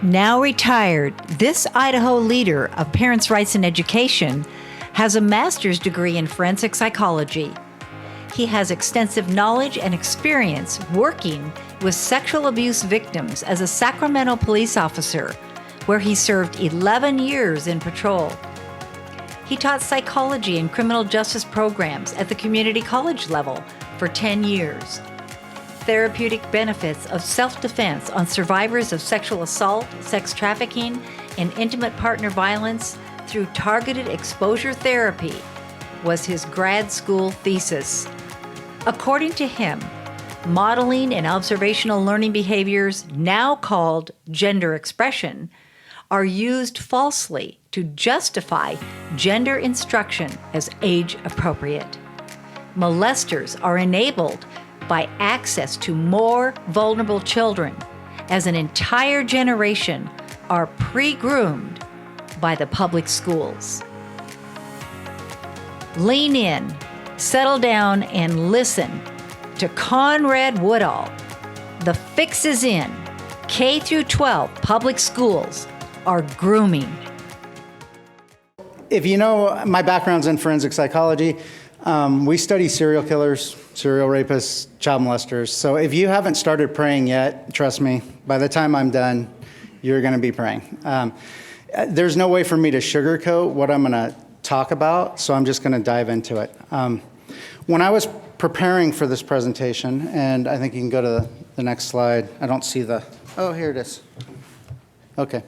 Now retired, this Idaho leader of parents' rights and education has a master's degree in forensic psychology. He has extensive knowledge and experience working with sexual abuse victims as a Sacramento police officer, where he served 11 years in patrol. He taught psychology and criminal justice programs at the community college level for 10 years. Therapeutic benefits of self-defense on survivors of sexual assault, sex trafficking, and intimate partner violence through targeted exposure therapy was his grad school thesis. According to him, modeling and observational learning behaviors, now called gender expression, are used falsely to justify gender instruction as age appropriate. Molesters are enabled by access to more vulnerable children, as an entire generation are pre-groomed by the public schools. Lean in, settle down, and listen to Conrad Woodall. The fix is in. K-12 public schools are grooming. If you know, my background's in forensic psychology. We study serial killers, serial rapists, child molesters. So if you haven't started praying yet, trust me, by the time I'm done, you're going to be praying. There's no way for me to sugarcoat what I'm going to talk about, so I'm just going to dive into it. When I was preparing for this presentation, and I think you can go to the next slide. I don't see oh, here it is. Okay.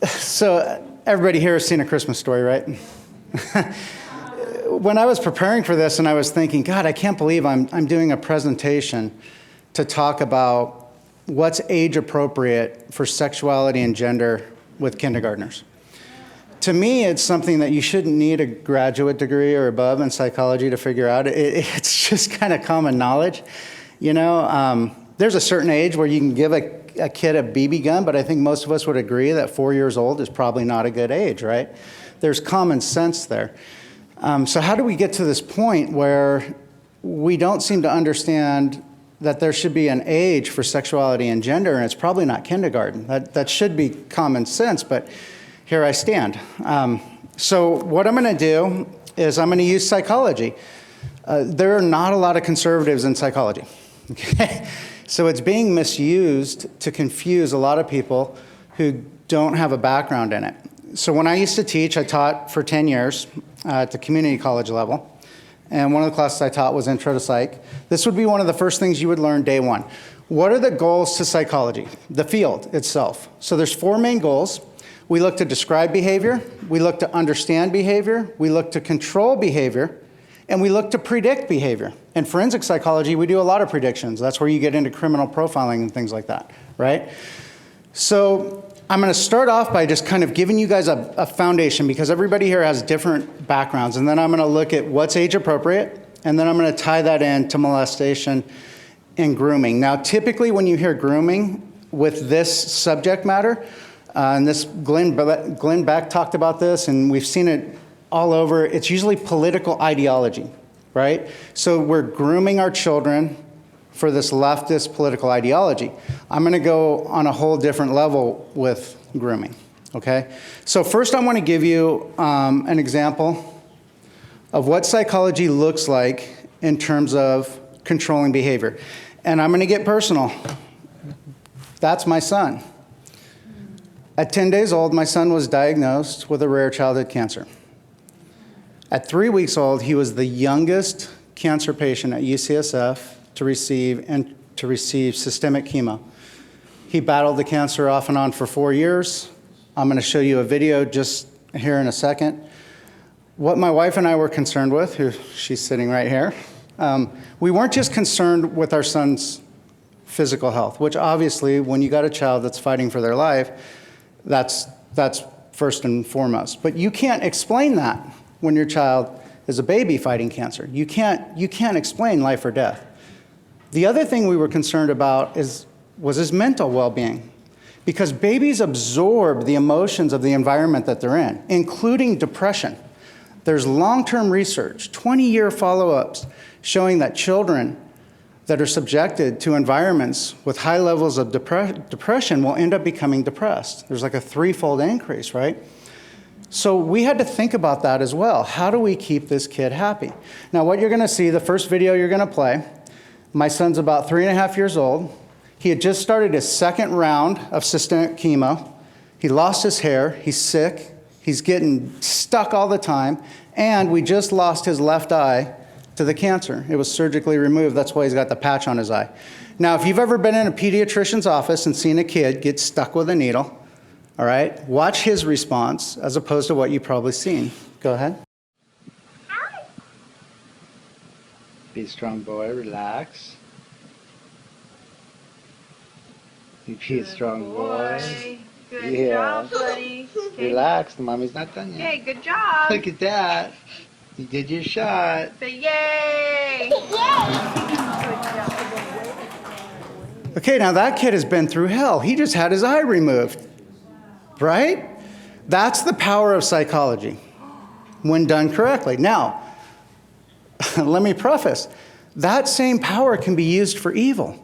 So everybody here has seen A Christmas Story, right? When I was preparing for this and I was thinking, God, I can't believe I'm doing a presentation to talk about what's age appropriate for sexuality and gender with kindergartners. To me, it's something that you shouldn't need a graduate degree or above in psychology to figure out. It's just kind of common knowledge. You know, there's a certain age where you can give a kid a BB gun, but I think most of us would agree that 4 years old is probably not a good age, right? There's common sense there. So how do we get to this point where we don't seem to understand that there should be an age for sexuality and gender, and it's probably not kindergarten? That should be common sense, but here I stand. So what I'm going to do is I'm going to use psychology. There are not a lot of conservatives in psychology. Okay? So it's being misused to confuse a lot of people who don't have a background in it. So when I used to teach, I taught for 10 years at the community college level. And one of the classes I taught was Intro to Psych. This would be one of the first things you would learn day one. What are the goals to psychology? The field itself. So there's 4 main goals. We look to describe behavior, we look to understand behavior, we look to control behavior, and we look to predict behavior. In forensic psychology, we do a lot of predictions. That's where you get into criminal profiling and things like that, right? So I'm going to start off by just kind of giving you guys a foundation, because everybody here has different backgrounds, and then I'm going to look at what's age appropriate, and then I'm going to tie that in to molestation and grooming. Now, typically when you hear grooming with this subject matter, and this Glenn Beck talked about this, and we've seen it all over, it's usually political ideology, right? So we're grooming our children for this leftist political ideology. I'm going to go on a whole different level with grooming, okay? So first I want to give you an example of what psychology looks like in terms of controlling behavior. And I'm going to get personal. That's my son. At 10 days old, my son was diagnosed with a rare childhood cancer. At 3 weeks old, he was the youngest cancer patient at UCSF to receive systemic chemo. He battled the cancer off and on for 4 years. I'm going to show you a video just here in a second. What my wife and I were concerned with, she's sitting right here, we weren't just concerned with our son's physical health, which obviously when you got a child that's fighting for their life, that's first and foremost. But you can't explain that when your child is a baby fighting cancer. You can't explain life or death. The other thing we were concerned about was his mental well-being, because babies absorb the emotions of the environment that they're in, including depression. There's long-term research, 20-year follow-ups, showing that children that are subjected to environments with high levels of depression will end up becoming depressed. There's like a threefold increase, right? So we had to think about that as well. How do we keep this kid happy? Now, what you're going to see, the first video you're going to play, my son's about 3.5 years old. He had just started his second round of systemic chemo. He lost his hair. He's sick. He's getting stuck all the time. And we just lost his left eye to the cancer. It was surgically removed. That's why he's got the patch on his eye. Now, if you've ever been in a pediatrician's office and seen a kid get stuck with a needle, all right, watch his response as opposed to what you've probably seen. Go ahead. Be a strong boy, relax. You be a strong boy. Good job, buddy. Okay. Relax, the mommy's not done yet. Hey, good job. Look at that. You did your shot. Say yay. Okay, now that kid has been through hell. He just had his eye removed, right? That's the power of psychology when done correctly. Now, let me preface, that same power can be used for evil.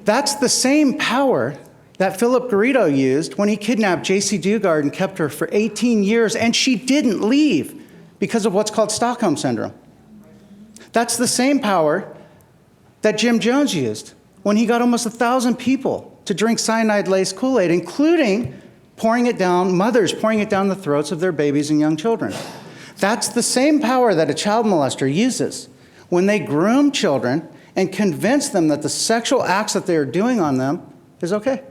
That's the same power that Philip Garrido used when he kidnapped J.C. Dugard and kept her for 18 years, and she didn't leave because of what's called Stockholm Syndrome. That's the same power that Jim Jones used when he got almost 1,000 people to drink cyanide-laced Kool-Aid, including mothers pouring it down the throats of their babies and young children. That's the same power that a child molester uses when they groom children and convince them that the sexual acts that they are doing on them is okay.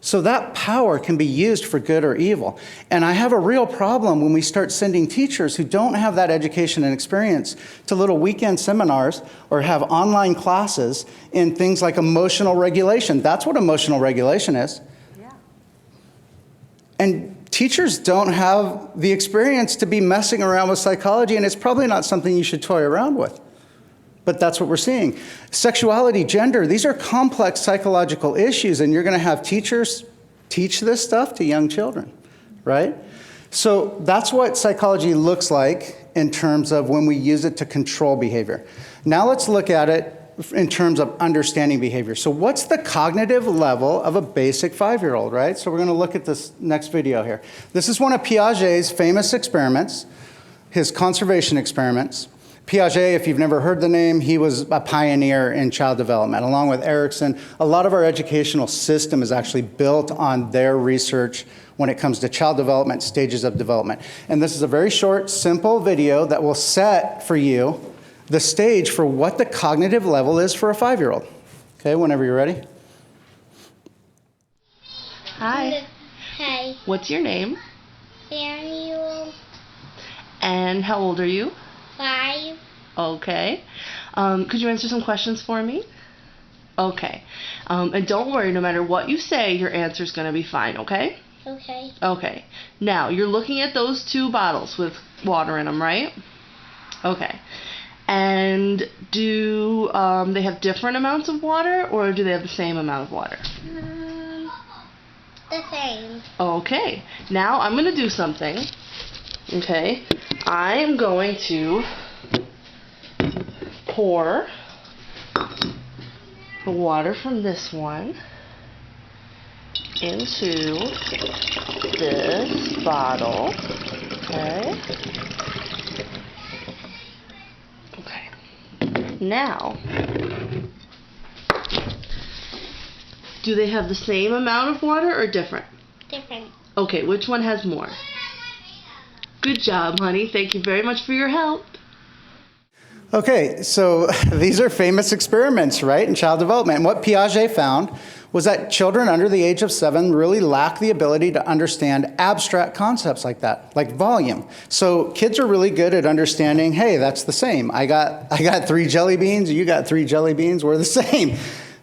So that power can be used for good or evil. And I have a real problem when we start sending teachers who don't have that education and experience to little weekend seminars or have online classes in things like emotional regulation. That's what emotional regulation is. Yeah. And teachers don't have the experience to be messing around with psychology, and it's probably not something you should toy around with. But that's what we're seeing. Sexuality, gender, these are complex psychological issues, and you're going to have teachers teach this stuff to young children, right? So that's what psychology looks like in terms of when we use it to control behavior. Now let's look at it in terms of understanding behavior. So what's the cognitive level of a basic 5-year-old, right? So we're going to look at this next video here. This is one of Piaget's famous experiments, his conservation experiments. Piaget, if you've never heard the name, he was a pioneer in child development. Along with Erickson, a lot of our educational system is actually built on their research when it comes to child development, stages of development. And this is a very short, simple video that will set for you the stage for what the cognitive level is for a 5-year-old. Okay, whenever you're ready. Hi. Hi, What's your name? Samuel. And how old are you? 5. Okay. Could you answer some questions for me? Okay. And don't worry, no matter what you say, your answer's going to be fine, okay? Okay. Okay. Now, you're looking at those 2 bottles with water in them, right? Okay. And do they have different amounts of water, or do they have the same amount of water? The same. Okay. Now, I'm going to do something. Okay. I am going to pour the water from this one into this bottle. Okay. Okay. Now, do they have the same amount of water or different? Different. Okay, which one has more? Good job, honey. Thank you very much for your help. Okay, so these are famous experiments, right, in child development. And what Piaget found was that children under the age of 7 really lack the ability to understand abstract concepts like that, like volume. So kids are really good at understanding, hey, that's the same. I got 3 jelly beans, you got 3 jelly beans, we're the same.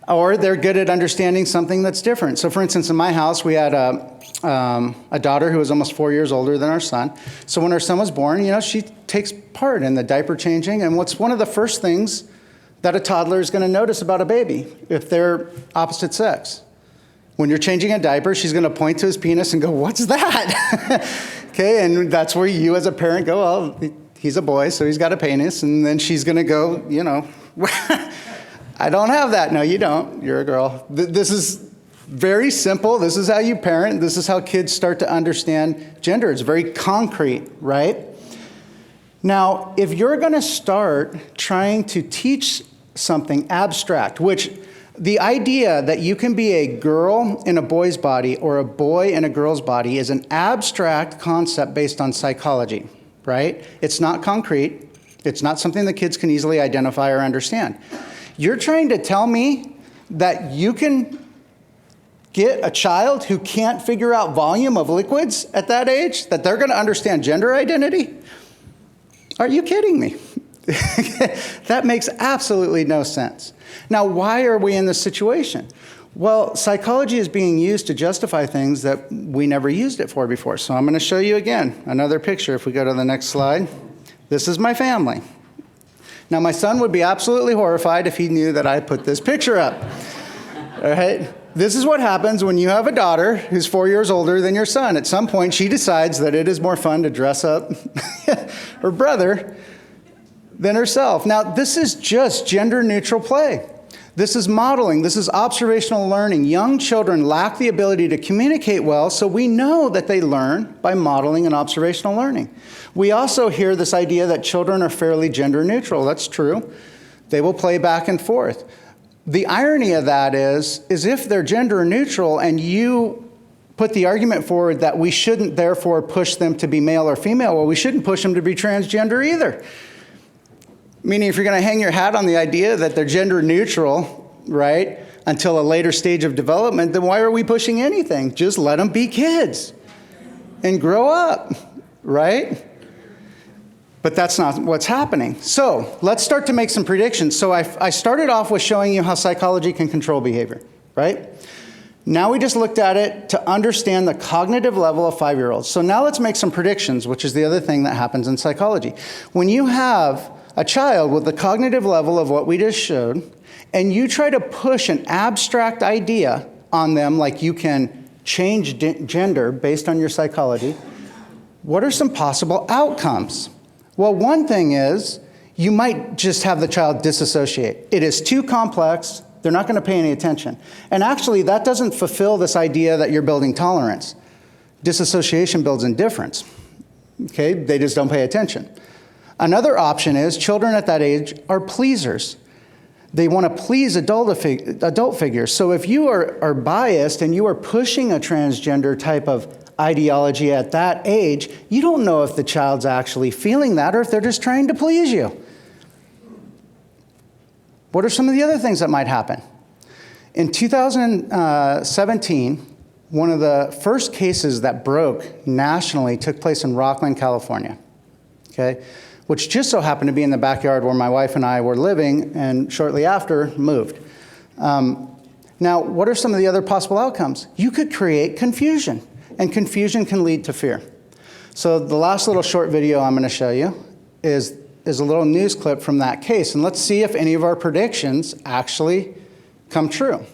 Or they're good at understanding something that's different. So for instance, in my house, we had a daughter who was almost 4 years older than our son. So when our son was born, she takes part in the diaper changing. And what's one of the first things that a toddler is going to notice about a baby if they're opposite sex? When you're changing a diaper, she's going to point to his penis and go, "What's that?" Okay, and that's where you as a parent go, "Well, he's a boy, so he's got a penis." And then she's going to go, I don't have that. No, you don't. You're a girl. This is very simple. This is how you parent. This is how kids start to understand gender. It's very concrete, right? Now, if you're going to start trying to teach something abstract, which the idea that you can be a girl in a boy's body or a boy in a girl's body is an abstract concept based on psychology, right? It's not concrete. It's not something that kids can easily identify or understand. You're trying to tell me that you can get a child who can't figure out volume of liquids at that age, that they're going to understand gender identity? Are you kidding me? That makes absolutely no sense. Now, why are we in this situation? Well, psychology is being used to justify things that we never used it for before. So I'm going to show you again another picture. If we go to the next slide. This is my family. Now, my son would be absolutely horrified if he knew that I put this picture up. All right? This is what happens when you have a daughter who's 4 years older than your son. At some point, she decides that it is more fun to dress up her brother than herself. Now, this is just gender-neutral play. This is modeling. This is observational learning. Young children lack the ability to communicate well, so we know that they learn by modeling and observational learning. We also hear this idea that children are fairly gender-neutral. That's true. They will play back and forth. The irony of that is if they're gender neutral and you put the argument forward that we shouldn't therefore push them to be male or female, well, we shouldn't push them to be transgender either. Meaning if you're going to hang your hat on the idea that they're gender neutral, right, until a later stage of development, then why are we pushing anything? Just let them be kids and grow up, right? But that's not what's happening. So let's start to make some predictions. So I started off with showing you how psychology can control behavior, right? Now we just looked at it to understand the cognitive level of 5-year-olds. So now let's make some predictions, which is the other thing that happens in psychology. When you have a child with the cognitive level of what we just showed, and you try to push an abstract idea on them, like you can change gender based on your psychology, what are some possible outcomes? Well, one thing is you might just have the child disassociate. It is too complex. They're not going to pay any attention. And actually, that doesn't fulfill this idea that you're building tolerance. Disassociation builds indifference. Okay? They just don't pay attention. Another option is children at that age are pleasers. They want to please adult figures. So if you are biased and you are pushing a transgender type of ideology at that age, you don't know if the child's actually feeling that or if they're just trying to please you. What are some of the other things that might happen? In 2017, one of the first cases that broke nationally took place in Rockland, California, okay, which just so happened to be in the backyard where my wife and I were living and shortly after moved. Now, what are some of the other possible outcomes? You could create confusion. And confusion can lead to fear. So the last little short video I'm going to show you is a little news clip from that case. And let's see if any of our predictions actually come true.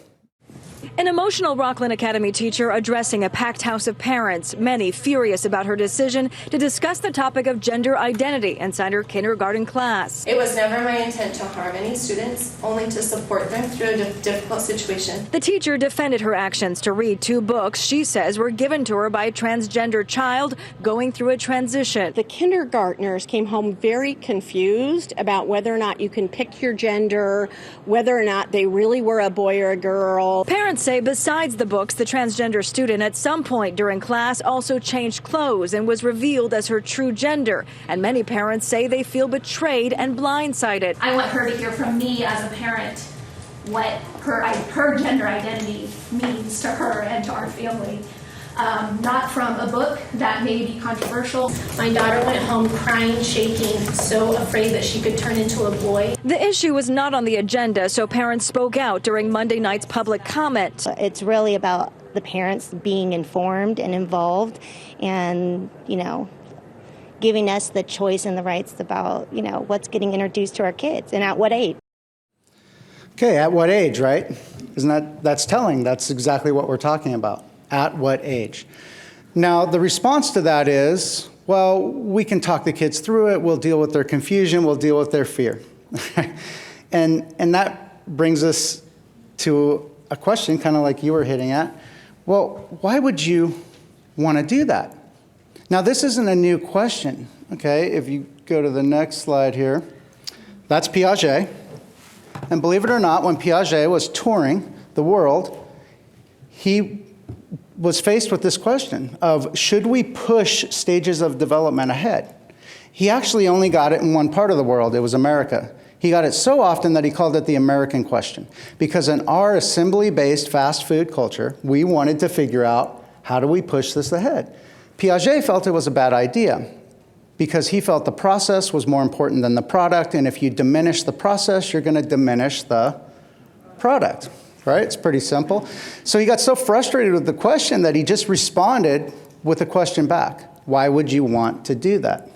An emotional Rockland Academy teacher addressing a packed house of parents, many furious about her decision to discuss the topic of gender identity inside her kindergarten class. It was never my intent to harm any students, only to support them through a difficult situation. The teacher defended her actions to read 2 books she says were given to her by a transgender child going through a transition. The kindergartners came home very confused about whether or not you can pick your gender, whether or not they really were a boy or a girl. Parents say besides the books, the transgender student at some point during class also changed clothes and was revealed as her true gender. And many parents say they feel betrayed and blindsided. I want her to hear from me as a parent what her gender identity means to her and to our family. Not from a book that may be controversial. My daughter went home crying, shaking, so afraid that she could turn into a boy. The issue was not on the agenda, so parents spoke out during Monday night's public comment. It's really about the parents being informed and involved and, giving us the choice and the rights about, what's getting introduced to our kids and at what age. Okay, at what age, right? That's telling. That's exactly what we're talking about. At what age? Now, the response to that is, well, we can talk the kids through it. We'll deal with their confusion. We'll deal with their fear. and that brings us to a question, kind of like you were hitting at. Well, why would you want to do that? Now, this isn't a new question, okay? If you go to the next slide here, that's Piaget. And believe it or not, when Piaget was touring the world, he was faced with this question of, should we push stages of development ahead? He actually only got it in one part of the world. It was America. He got it so often that he called it the American question. Because in our assembly-based fast food culture, we wanted to figure out, how do we push this ahead? Piaget felt it was a bad idea because he felt the process was more important than the product, and if you diminish the process, you're going to diminish the product, right? It's pretty simple. So he got so frustrated with the question that he just responded with a question back. Why would you want to do that?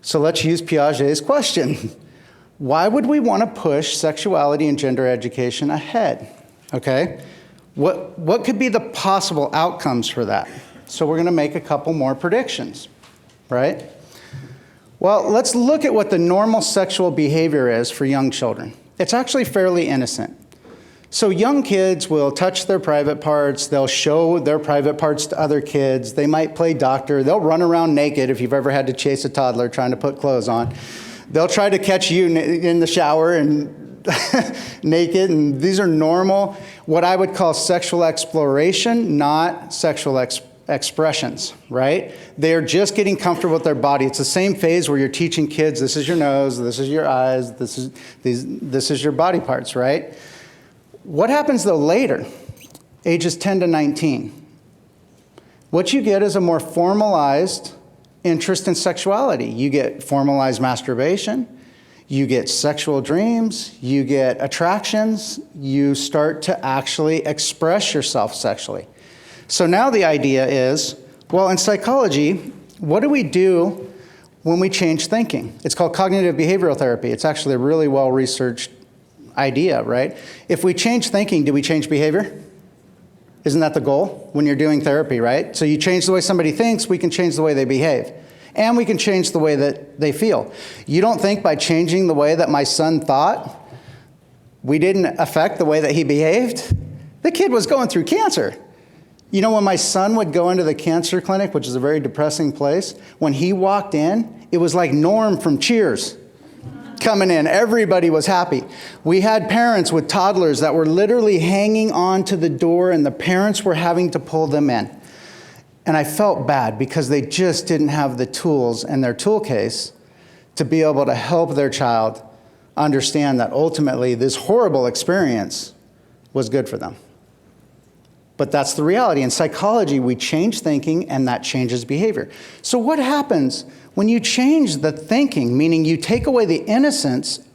So let's use Piaget's question. Why would we want to push sexuality and gender education ahead? Okay? What could be the possible outcomes for that? So we're going to make a couple more predictions, right? Well, let's look at what the normal sexual behavior is for young children. It's actually fairly innocent. So young kids will touch their private parts, they'll show their private parts to other kids, they might play doctor, they'll run around naked if you've ever had to chase a toddler trying to put clothes on. They'll try to catch you in the shower and naked, and these are normal, what I would call sexual exploration, not sexual expressions, right? They're just getting comfortable with their body. It's the same phase where you're teaching kids, this is your nose, this is your eyes, this is your body parts, right? What happens though later, ages 10 to 19? What you get is a more formalized interest in sexuality. You get formalized masturbation, you get sexual dreams, you get attractions, you start to actually express yourself sexually. So now the idea is, well, in psychology, what do we do when we change thinking? It's called cognitive behavioral therapy. It's actually a really well-researched idea, right? If we change thinking, do we change behavior? Isn't that the goal when you're doing therapy, right? So you change the way somebody thinks, we can change the way they behave. And we can change the way that they feel. You don't think by changing the way that my son thought, we didn't affect the way that he behaved? The kid was going through cancer. You know, when my son would go into the cancer clinic, which is a very depressing place, when he walked in, it was like Norm from Cheers coming in. Everybody was happy. We had parents with toddlers that were literally hanging on to the door, and the parents were having to pull them in. And I felt bad because they just didn't have the tools in their tool case to be able to help their child understand that ultimately this horrible experience was good for them. But that's the reality. In psychology, we change thinking, and that changes behavior. So what happens when you change the thinking, meaning you take away the innocence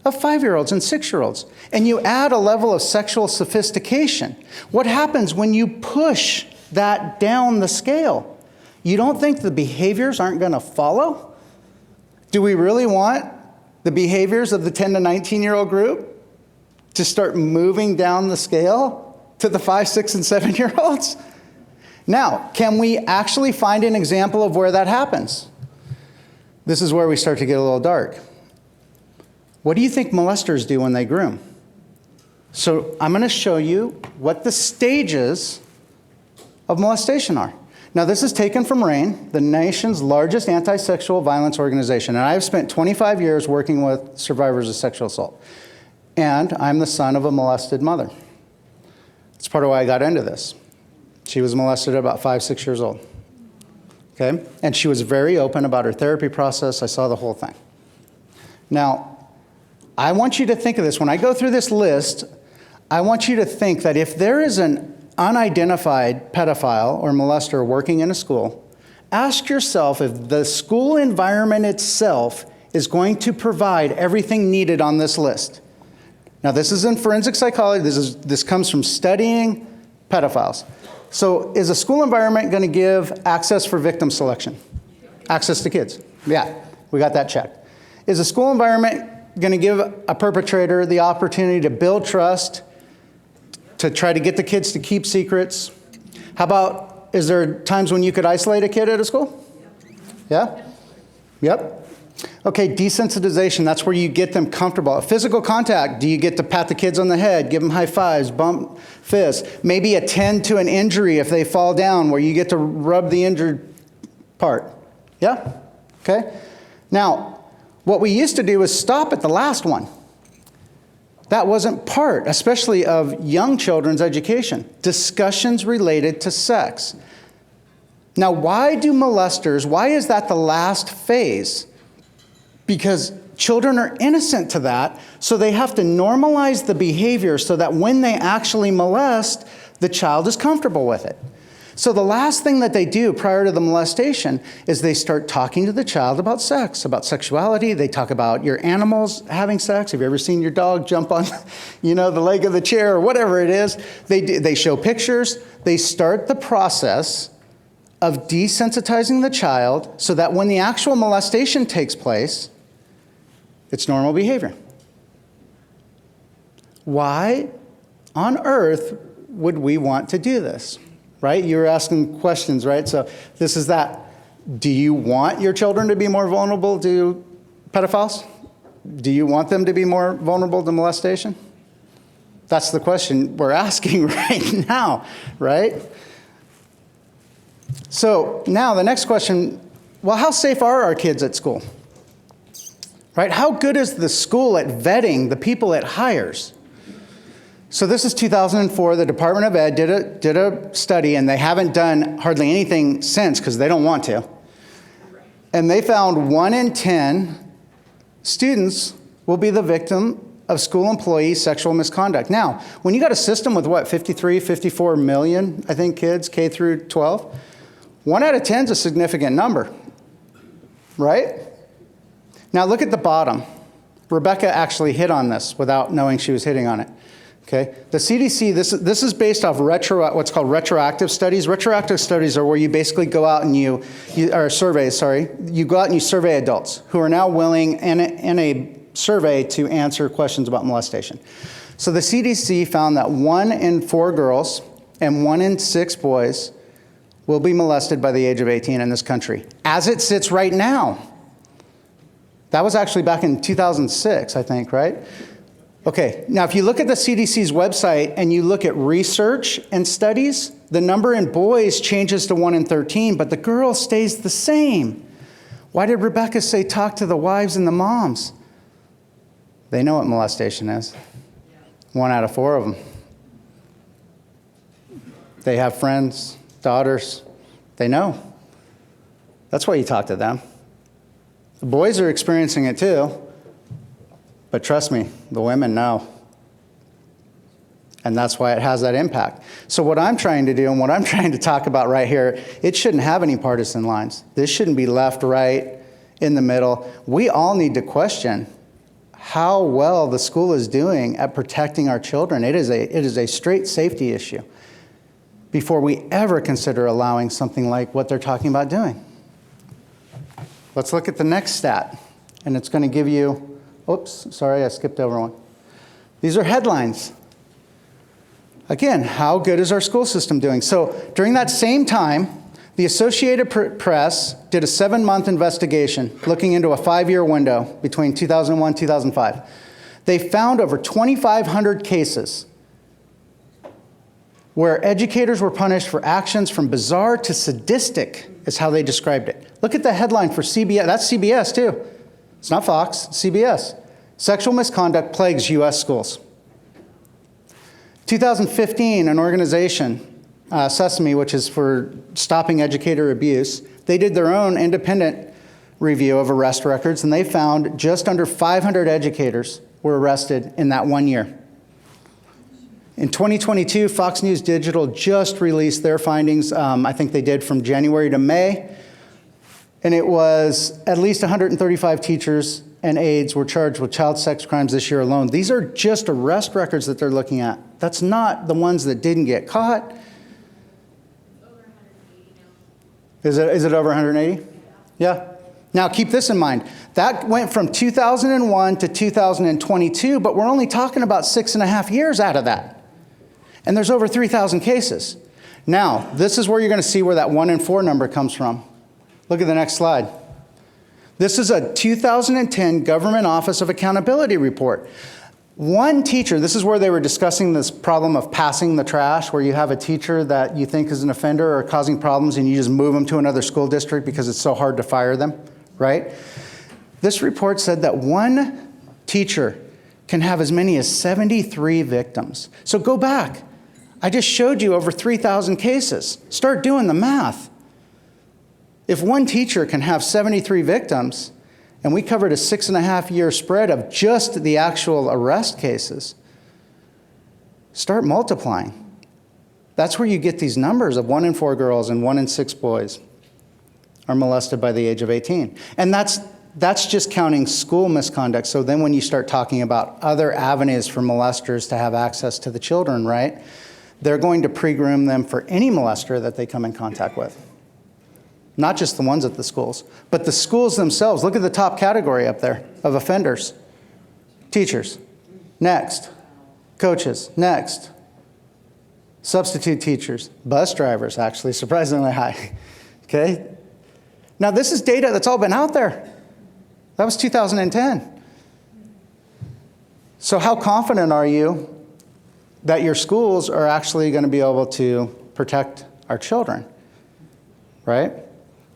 of 5-year-olds and 6-year-olds, and you add a level of sexual sophistication? What happens when you push that down the scale? You don't think the behaviors aren't going to follow? Do we really want the behaviors of the 10 to 19-year-old group to start moving down the scale to the 5, 6, and 7-year-olds? Now, can we actually find an example of where that happens? This is where we start to get a little dark. What do you think molesters do when they groom? So I'm going to show you what the stages of molestation are. Now, this is taken from RAINN, the nation's largest anti-sexual violence organization, and I've spent 25 years working with survivors of sexual assault. And I'm the son of a molested mother. It's part of why I got into this. She was molested at about 5, 6 years old. Okay? And she was very open about her therapy process. I saw the whole thing. Now, I want you to think of this. When I go through this list, I want you to think that if there is an unidentified pedophile or molester working in a school, ask yourself if the school environment itself is going to provide everything needed on this list. Now, this is in forensic psychology. This comes from studying pedophiles. So is a school environment going to give access for victim selection? Access to kids? Yeah, we got that checked. Is a school environment going to give a perpetrator the opportunity to build trust, to try to get the kids to keep secrets? How about, is there times when you could isolate a kid at a school? Yeah? Yep. Okay, desensitization, that's where you get them comfortable. Physical contact, do you get to pat the kids on the head, give them high fives, bump fists? Maybe attend to an injury if they fall down, where you get to rub the injured part. Yeah? Okay? Now, what we used to do is stop at the last one. That wasn't part, especially of young children's education. Discussions related to sex. Now, why is that the last phase? Because children are innocent to that, so they have to normalize the behavior so that when they actually molest, the child is comfortable with it. So the last thing that they do prior to the molestation is they start talking to the child about sex, about sexuality. They talk about your animals having sex. Have you ever seen your dog jump on, the leg of the chair or whatever it is? They show pictures. They start the process of desensitizing the child so that when the actual molestation takes place, it's normal behavior. Why on earth would we want to do this? Right? You were asking questions, right? So this is that. Do you want your children to be more vulnerable to pedophiles? Do you want them to be more vulnerable to molestation? That's the question we're asking right now, right? So now the next question, well, how safe are our kids at school? Right? How good is the school at vetting the people it hires? So this is 2004. The Department of Ed did a study, and they haven't done hardly anything since because they don't want to. And they found 1 in 10 students will be the victim of school employee sexual misconduct. Now, when you got a system with 54 million, I think, kids, K through 12, 1 out of 10 is a significant number, right? Now look at the bottom. Rebecca actually hit on this without knowing she was hitting on it. Okay, the CDC, this is based off what's called retroactive studies. Retroactive studies are where you basically go out and you go out and you survey adults who are now willing in a survey to answer questions about molestation. So the CDC found that 1 in 4 girls and 1 in 6 boys will be molested by the age of 18 in this country, as it sits right now. That was actually back in 2006, I think, right? Okay, now if you look at the CDC's website and you look at research and studies, the number in boys changes to 1 in 13, but the girl stays the same. Why did Rebecca say talk to the wives and the moms? They know what molestation is. 1 out of 4 of them. They have friends, daughters. They know. That's why you talk to them. The boys are experiencing it too. But trust me, the women know. And that's why it has that impact. So what I'm trying to do and what I'm trying to talk about right here, it shouldn't have any partisan lines. This shouldn't be left, right, in the middle. We all need to question how well the school is doing at protecting our children. It is a straight safety issue before we ever consider allowing something like what they're talking about doing. Let's look at the next stat, and it's going to give you, oops, sorry, I skipped over one. These are headlines. Again, how good is our school system doing? So during that same time, the Associated Press did a 7-month investigation looking into a 5-year window between 2001 and 2005. They found over 2,500 cases where educators were punished for actions from bizarre to sadistic, is how they described it. Look at the headline for CBS. That's CBS too. It's not Fox, CBS. Sexual misconduct plagues U.S. schools. 2015, an organization, Sesame, which is for stopping educator abuse, they did their own independent review of arrest records, and they found just under 500 educators were arrested in that 1 year. In 2022, Fox News Digital just released their findings. I think they did from January to May. And it was at least 135 teachers and aides were charged with child sex crimes this year alone. These are just arrest records that they're looking at. That's not the ones that didn't get caught. Is it over 180? Yeah. Now keep this in mind. That went from 2001 to 2022, but we're only talking about 6.5 years out of that. And there's over 3,000 cases. Now, this is where you're going to see where that 1 in 4 number comes from. Look at the next slide. This is a 2010 Government Office of Accountability report. One teacher, this is where they were discussing this problem of passing the trash, where you have a teacher that you think is an offender or causing problems and you just move them to another school district because it's so hard to fire them, right? This report said that one teacher can have as many as 73 victims. So go back. I just showed you over 3,000 cases. Start doing the math. If one teacher can have 73 victims, and we covered a 6.5-year spread of just the actual arrest cases, start multiplying. That's where you get these numbers of 1 in 4 girls and 1 in 6 boys are molested by the age of 18. And that's just counting school misconduct. So then when you start talking about other avenues for molesters to have access to the children, right, they're going to pre-groom them for any molester that they come in contact with. Not just the ones at the schools, but the schools themselves. Look at the top category up there of offenders. Teachers, next. Coaches, next. Substitute teachers, bus drivers, actually, surprisingly high. Okay? Now, this is data that's all been out there. That was 2010. So how confident are you that your schools are actually going to be able to protect our children, right?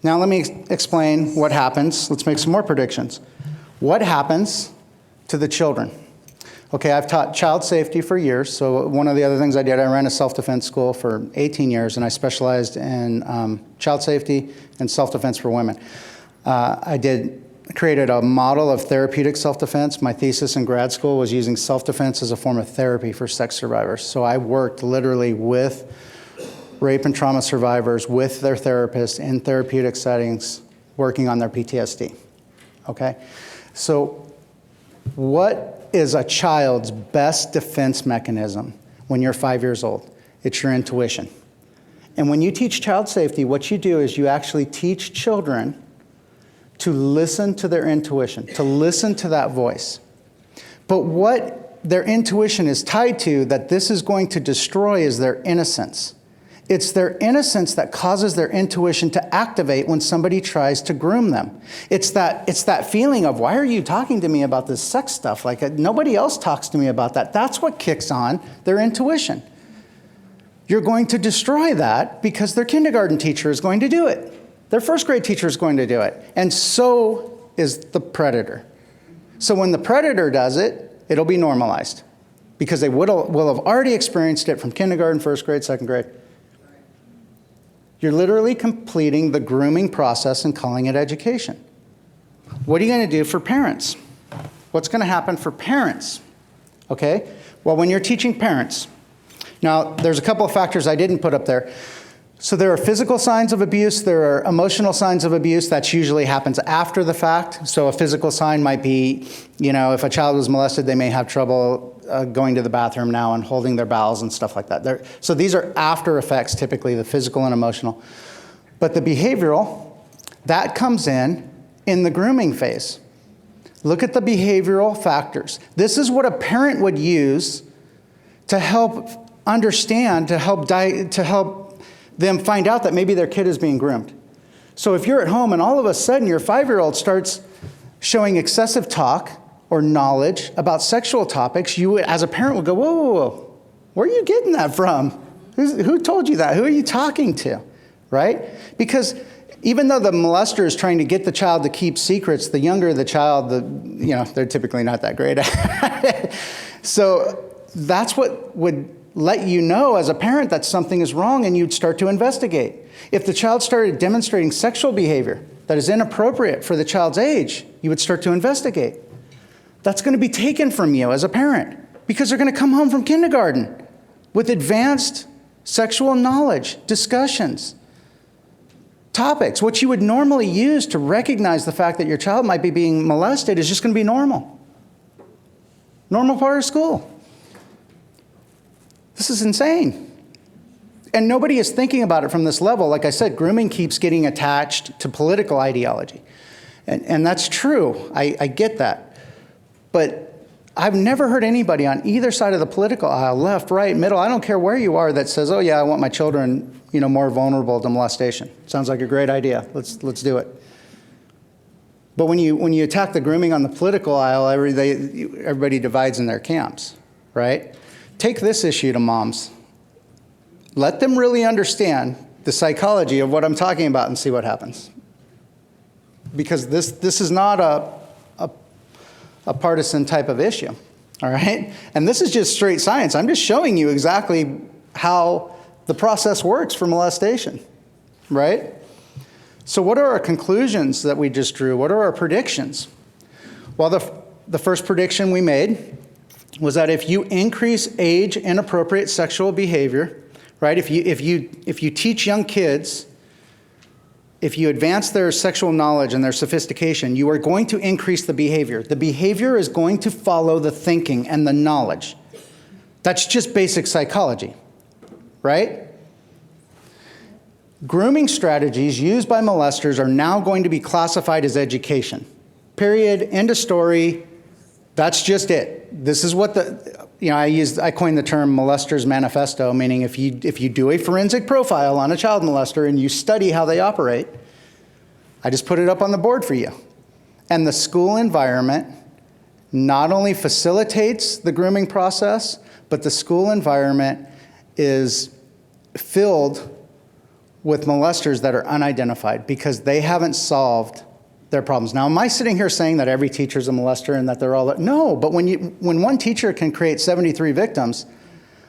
Now let me explain what happens. Let's make some more predictions. What happens to the children? Okay, I've taught child safety for years, so one of the other things I did, I ran a self-defense school for 18 years, and I specialized in child safety and self-defense for women. I created a model of therapeutic self-defense. My thesis in grad school was using self-defense as a form of therapy for sex survivors. So I worked literally with rape and trauma survivors, with their therapists in therapeutic settings, working on their PTSD, okay? So what is a child's best defense mechanism when you're 5 years old? It's your intuition. And when you teach child safety, what you do is you actually teach children to listen to their intuition, to listen to that voice. But what their intuition is tied to that this is going to destroy is their innocence. It's their innocence that causes their intuition to activate when somebody tries to groom them. It's that feeling of, why are you talking to me about this sex stuff? Like nobody else talks to me about that. That's what kicks on their intuition. You're going to destroy that because their kindergarten teacher is going to do it. Their first grade teacher is going to do it. And so is the predator. So when the predator does it, it'll be normalized because they will have already experienced it from kindergarten, first grade, second grade. You're literally completing the grooming process and calling it education. What are you going to do for parents? What's going to happen for parents? Okay? Well, when you're teaching parents, now there's a couple of factors I didn't put up there. So there are physical signs of abuse, there are emotional signs of abuse. That usually happens after the fact. So a physical sign might be, if a child was molested, they may have trouble going to the bathroom now and holding their bowels and stuff like that. So these are after effects, typically the physical and emotional. But the behavioral, that comes in the grooming phase. Look at the behavioral factors. This is what a parent would use to help understand, to help them find out that maybe their kid is being groomed. So if you're at home and all of a sudden your 5-year-old starts showing excessive talk or knowledge about sexual topics, you as a parent would go, whoa, whoa, whoa, where are you getting that from? Who told you that? Who are you talking to, right? Because even though the molester is trying to get the child to keep secrets, the younger the child, they're typically not that great at it. So that's what would let you know as a parent that something is wrong, and you'd start to investigate. If the child started demonstrating sexual behavior that is inappropriate for the child's age, you would start to investigate. That's going to be taken from you as a parent because they're going to come home from kindergarten with advanced sexual knowledge, discussions, topics. What you would normally use to recognize the fact that your child might be being molested is just going to be normal. Normal part of school. This is insane. And nobody is thinking about it from this level. Like I said, grooming keeps getting attached to political ideology. And that's true. I get that. But I've never heard anybody on either side of the political aisle, left, right, middle, I don't care where you are, that says, oh yeah, I want my children, more vulnerable to molestation. Sounds like a great idea. Let's do it. But when you attack the grooming on the political aisle, everybody divides in their camps, right? Take this issue to moms. Let them really understand the psychology of what I'm talking about and see what happens. Because this is not a partisan type of issue, all right? And this is just straight science. I'm just showing you exactly how the process works for molestation, right? So what are our conclusions that we just drew? What are our predictions? Well, the first prediction we made was that if you increase age-inappropriate sexual behavior, right? If you teach young kids, if you advance their sexual knowledge and their sophistication, you are going to increase the behavior. The behavior is going to follow the thinking and the knowledge. That's just basic psychology, right? Grooming strategies used by molesters are now going to be classified as education. Period. End of story. That's just it. This is what I coined the term molesters manifesto, meaning if you do a forensic profile on a child molester and you study how they operate, I just put it up on the board for you. And the school environment not only facilitates the grooming process, but the school environment is filled with molesters that are unidentified because they haven't solved their problems. Now, am I sitting here saying that every teacher's a molester and that they're all... No, but when one teacher can create 73 victims,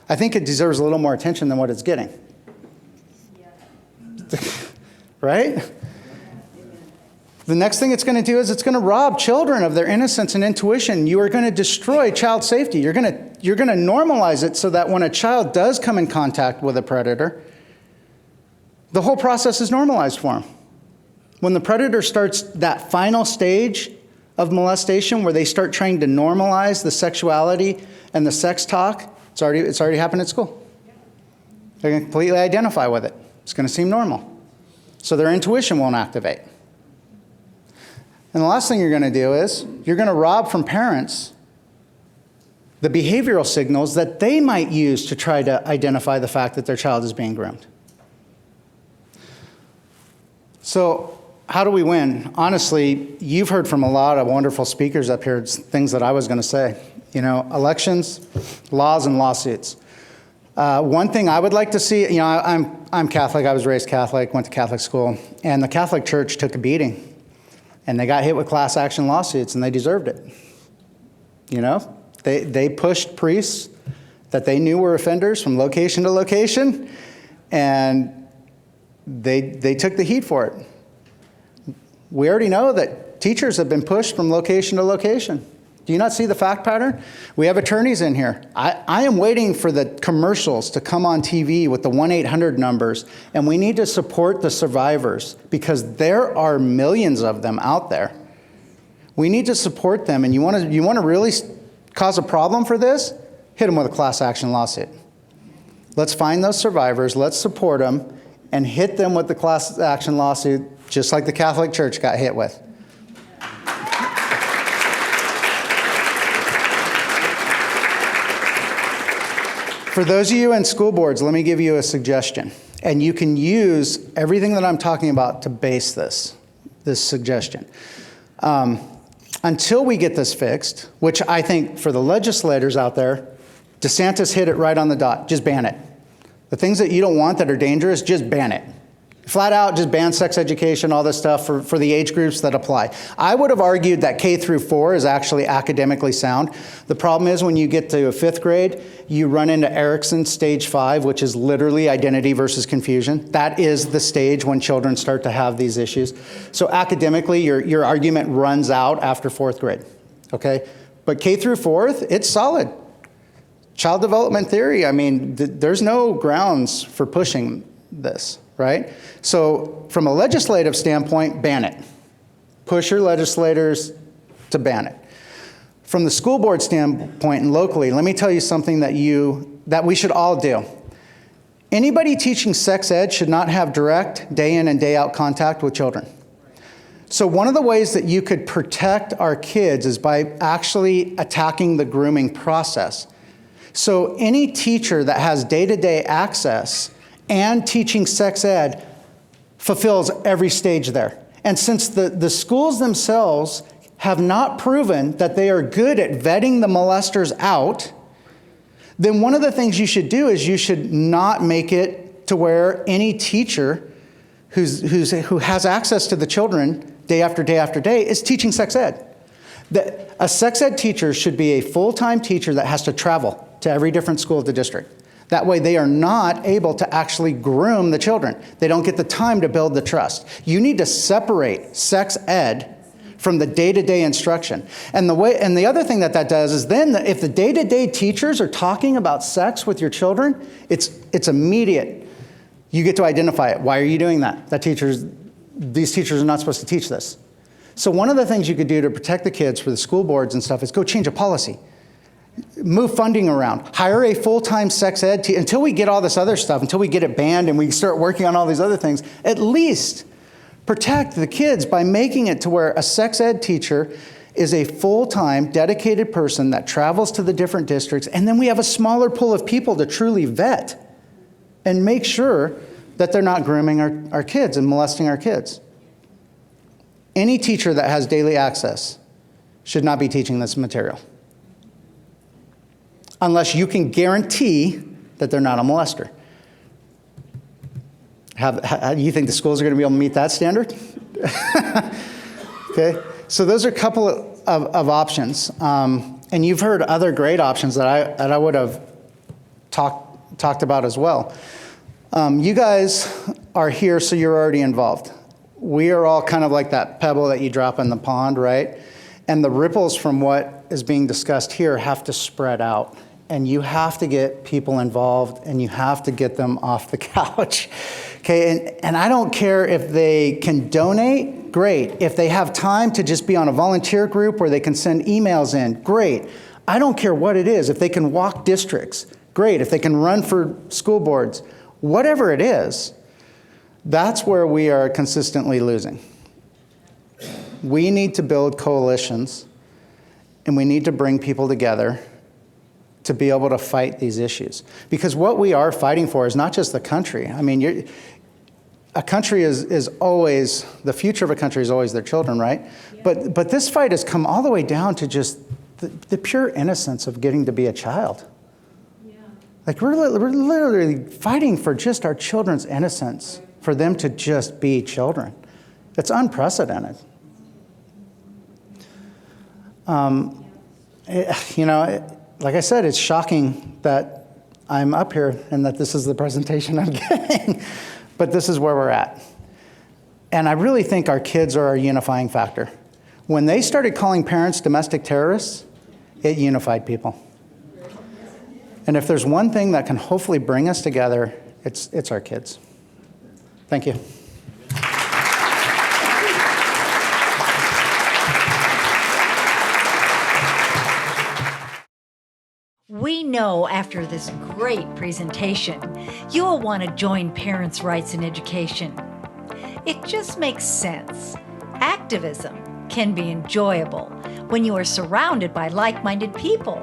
I think it deserves a little more attention than what it's getting. Right? The next thing it's going to do is it's going to rob children of their innocence and intuition. You are going to destroy child safety. You're going to normalize it so that when a child does come in contact with a predator, the whole process is normalized for them. When the predator starts that final stage of molestation where they start trying to normalize the sexuality and the sex talk, it's already happened at school. They're going to completely identify with it. It's going to seem normal. So their intuition won't activate. And the last thing you're going to do is you're going to rob from parents the behavioral signals that they might use to try to identify the fact that their child is being groomed. So how do we win? Honestly, you've heard from a lot of wonderful speakers up here, things that I was going to say. You know, elections, laws, and lawsuits. One thing I would like to see, you know, I'm Catholic. I was raised Catholic, went to Catholic school, and the Catholic Church took a beating. And they got hit with class action lawsuits, and they deserved it. You know, they pushed priests that they knew were offenders from location to location, and they took the heat for it. We already know that teachers have been pushed from location to location. Do you not see the fact pattern? We have attorneys in here. I am waiting for the commercials to come on TV with the 1-800 numbers, and we need to support the survivors because there are millions of them out there. We need to support them, and you want to really cause a problem for this? Hit them with a class action lawsuit. Let's find those survivors, let's support them, and hit them with the class action lawsuit just like the Catholic Church got hit with. For those of you in school boards, let me give you a suggestion. And you can use everything that I'm talking about to base this suggestion. Until we get this fixed, which I think for the legislators out there, DeSantis hit it right on the dot. Just ban it. The things that you don't want that are dangerous, just ban it. Flat out, just ban sex education, all this stuff for the age groups that apply. I would have argued that K through 4 is actually academically sound. The problem is when you get to 5th grade, you run into Erickson's stage 5, which is literally identity versus confusion. That is the stage when children start to have these issues. So academically, your argument runs out after 4th grade, okay? But K through 4th, it's solid. Child development theory, I mean, there's no grounds for pushing this. Right? So from a legislative standpoint, ban it. Push your legislators to ban it. From the school board standpoint and locally, let me tell you something that we should all do. Anybody teaching sex ed should not have direct day in and day out contact with children. So one of the ways that you could protect our kids is by actually attacking the grooming process. So any teacher that has day-to-day access and teaching sex ed fulfills every stage there. And since the schools themselves have not proven that they are good at vetting the molesters out, then one of the things you should do is you should not make it to where any teacher who has access to the children day after day after day is teaching sex ed. A sex ed teacher should be a full-time teacher that has to travel to every different school of the district. That way they are not able to actually groom the children. They don't get the time to build the trust. You need to separate sex ed from the day-to-day instruction. And the other thing that does is then if the day-to-day teachers are talking about sex with your children, it's immediate. You get to identify it. Why are you doing that? These teachers are not supposed to teach this. So one of the things you could do to protect the kids for the school boards and stuff is go change a policy. Move funding around. Hire a full-time sex ed teacher. Until we get all this other stuff, until we get it banned and we start working on all these other things, at least protect the kids by making it to where a sex ed teacher is a full-time, dedicated person that travels to the different districts, and then we have a smaller pool of people to truly vet and make sure that they're not grooming our kids and molesting our kids. Any teacher that has daily access should not be teaching this material, unless you can guarantee that they're not a molester. How do you think the schools are going to be able to meet that standard? Okay, so those are a couple of options. And you've heard other great options that I would have talked about as well. You guys are here, so you're already involved. We are all kind of like that pebble that you drop in the pond, right? And the ripples from what is being discussed here have to spread out. And you have to get people involved, and you have to get them off the couch. Okay, and I don't care if they can donate, great. If they have time to just be on a volunteer group where they can send emails in, great. I don't care what it is. If they can walk districts, great. If they can run for school boards, whatever it is, that's where we are consistently losing. We need to build coalitions, and we need to bring people together to be able to fight these issues. Because what we are fighting for is not just the country. I mean, a country is always, the future of a country is always their children, right? Yeah. But this fight has come all the way down to just the pure innocence of getting to be a child. Yeah. Like we're literally fighting for just our children's innocence, for them to just be children. It's unprecedented. Like I said, it's shocking that I'm up here and that this is the presentation I'm getting, but this is where we're at. And I really think our kids are our unifying factor. When they started calling parents domestic terrorists, it unified people. And if there's one thing that can hopefully bring us together, it's our kids. Thank you. We know after this great presentation, you will want to join Parents' Rights in Education. It just makes sense. Activism can be enjoyable when you are surrounded by like-minded people.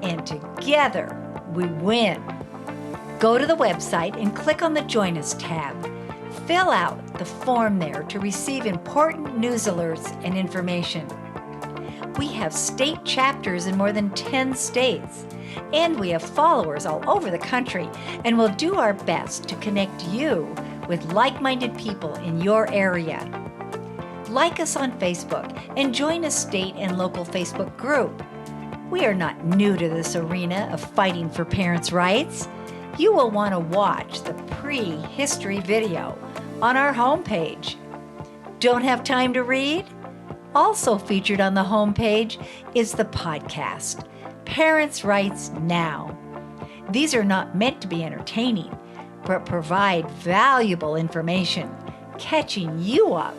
And together, we win. Go to the website and click on the Join Us tab. Fill out the form there to receive important news alerts and information. We have state chapters in more than 10 states, and we have followers all over the country, and we'll do our best to connect you with like-minded people in your area. Like us on Facebook and join a state and local Facebook group. We are not new to this arena of fighting for parents' rights. You will want to watch the pre-history video on our homepage. Don't have time to read? Also featured on the homepage is the podcast, Parents' Rights Now. These are not meant to be entertaining, but provide valuable information, catching you up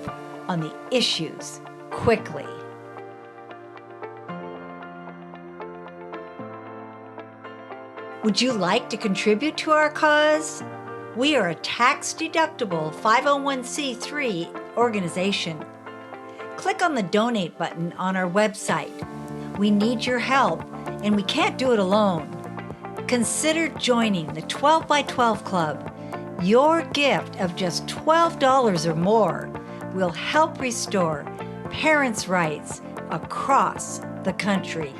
on the issues quickly. Would you like to contribute to our cause? We are a tax-deductible 501c3 organization. Click on the donate button on our website. We need your help, and we can't do it alone. Consider joining the 12 by 12 Club. Your gift of just $12 or more will help restore parents' rights across the country.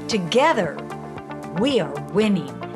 Together, we are winning.